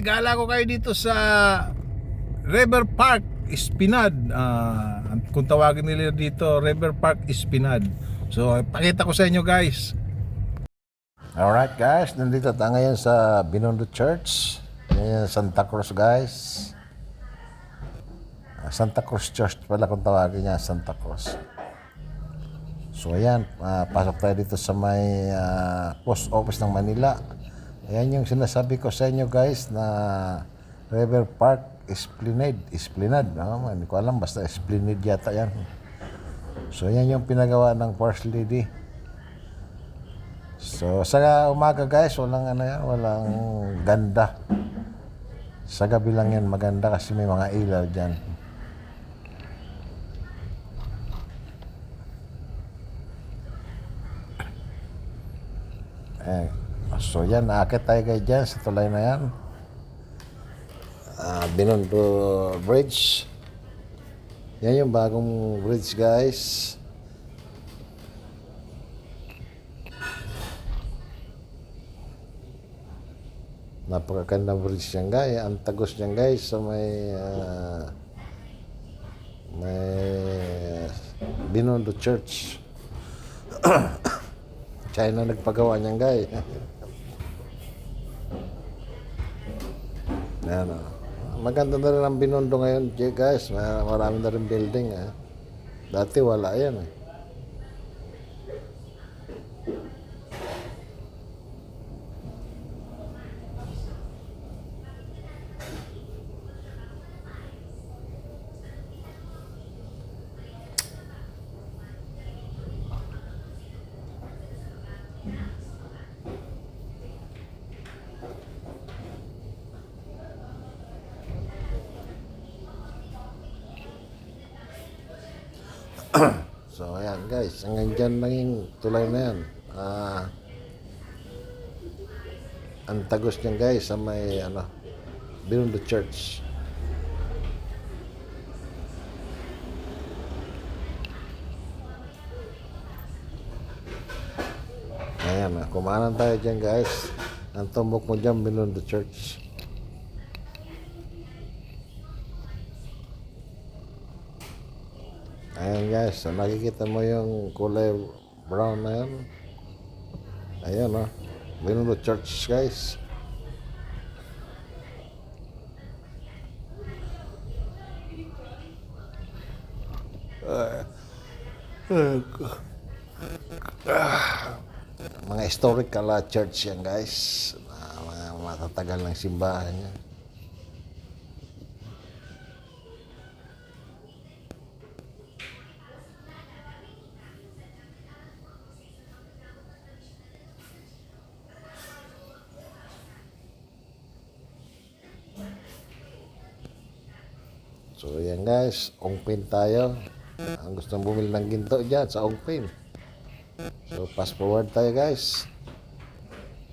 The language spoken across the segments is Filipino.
gala ko kayo dito sa River Park Espinad. Kung tawagin nila dito, River Park Espinad. So, pakita ko sa inyo guys. Alright guys, nandito tayo ngayon sa Binondo Church. Yan, Santa Cruz guys. Santa Cruz Church pala kung tawagin niya, Santa Cruz. So ayan, pasok tayo dito sa may post office ng Manila. Ayan yung sinasabi ko sa inyo guys na River Park Esplanade. Hindi ko alam, basta Esplanade yata yan. So ayan yung pinagawa ng First Lady. So sa umaga guys, walang ganda. Sa gabi lang yan maganda kasi may mga ilaw dyan. So yan, naakit tayo kayo dyan sa tulay na yan. Binondo Bridge. Yan yung bagong bridge guys. Napakagandang bridge yan guys. Ang tagos yan guys sa may Binondo Church. China nagpagawa niyan guys. Ayan, maganda na rin ang Binondo ngayon guys. Marami na rin building. Dati wala yan . So ayan guys, hanggang dyan lang yung tulay na yan. Ang tagos niyan guys sa may Binondo Church. Ayan, kumanan tayo dyan guys. Ang tumbok mo dyan, Binondo Church. Ayan guys, so nakikita mo yung kulay brown na yan. Ayan Binondo Church guys. Mga historical church yan guys. Mga matatagal ng simbahan yan. So yan guys, Ongpin tayo. Ang gustong bumili ng ginto dyan sa Ongpin. So fast forward tayo guys.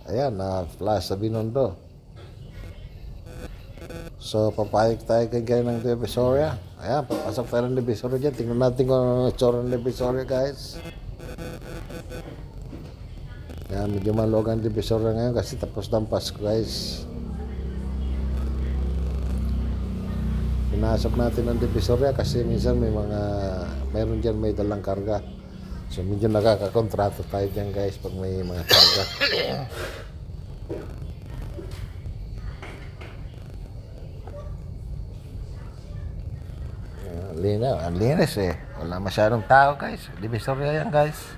Ayan, Plaza Binondo. So papayag tayo kay ng Divisoria. Ayan, papasok tayo ng Divisoria dyan. Tingnan natin kung ano itsura ng Divisoria guys. Ayan, medyo malog ang Divisoria ngayon kasi tapos ng Pasko guys. Pinasok natin ang Divisoria kasi minsan mayroon dyan may dalang karga. So medyo nakakakontrato tayo dyan guys pag may mga karga. Linaw, ang linis wala masyadong tao guys. Divisoria yan guys.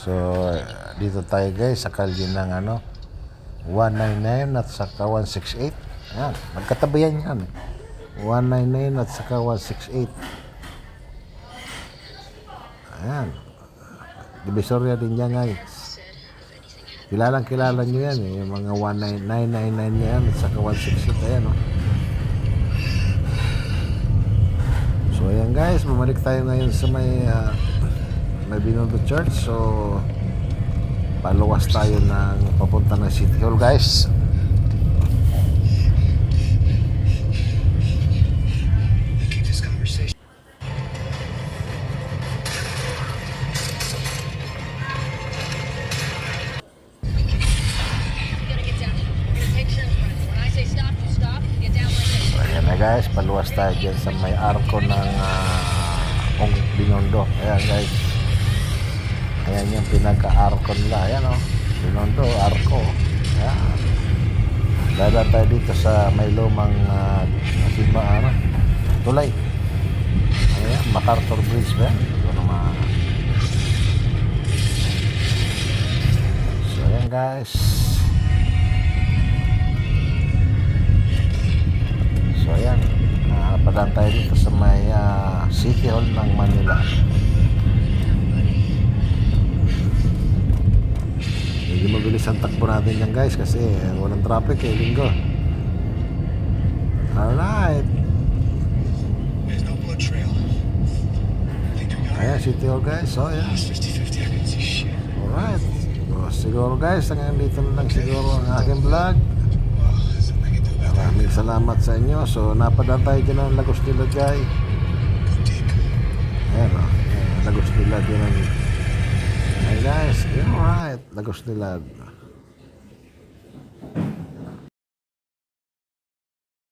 So, dito tayo guys sa kalye ng 199 at saka 168. Ayan, magkatabi yan. 199 at saka 168. Ayan. Divisoria din yan guys. kilala nyo yan eh. Yung mga 19999 yan at saka 168. Ayan o. So ayan guys, bumalik tayo ngayon sa may Binondo Church. So paluwas tayo ng papunta ng City Hall guys. Ayan na guys, paluwas tayo dyan sa may arko ng Binondo. Ayan guys, ayan yung pinaka-arko nila. Ayan o, Binondo, arko. Ayan, dadaan tayo dito sa may lumang tulay. Ayan, MacArthur Bridge ba? Ito naman. So ayan guys, so ayan, padaan tayo dito sa may City Hall ng Manila. Medyo mabilis ang takbo natin dyan guys kasi walang traffic eh, linggo. Alright, ayan City Hall guys. So ayan, alright. So, siguro guys, hanggang dito na lang siguro ang aking vlog. Maraming salamat sa inyo. So napadaan tayo dyan ng Lagos Nilagay. Ayan o, Lagos Nilagay. Ayan guys, alright, Lagos Nilagay.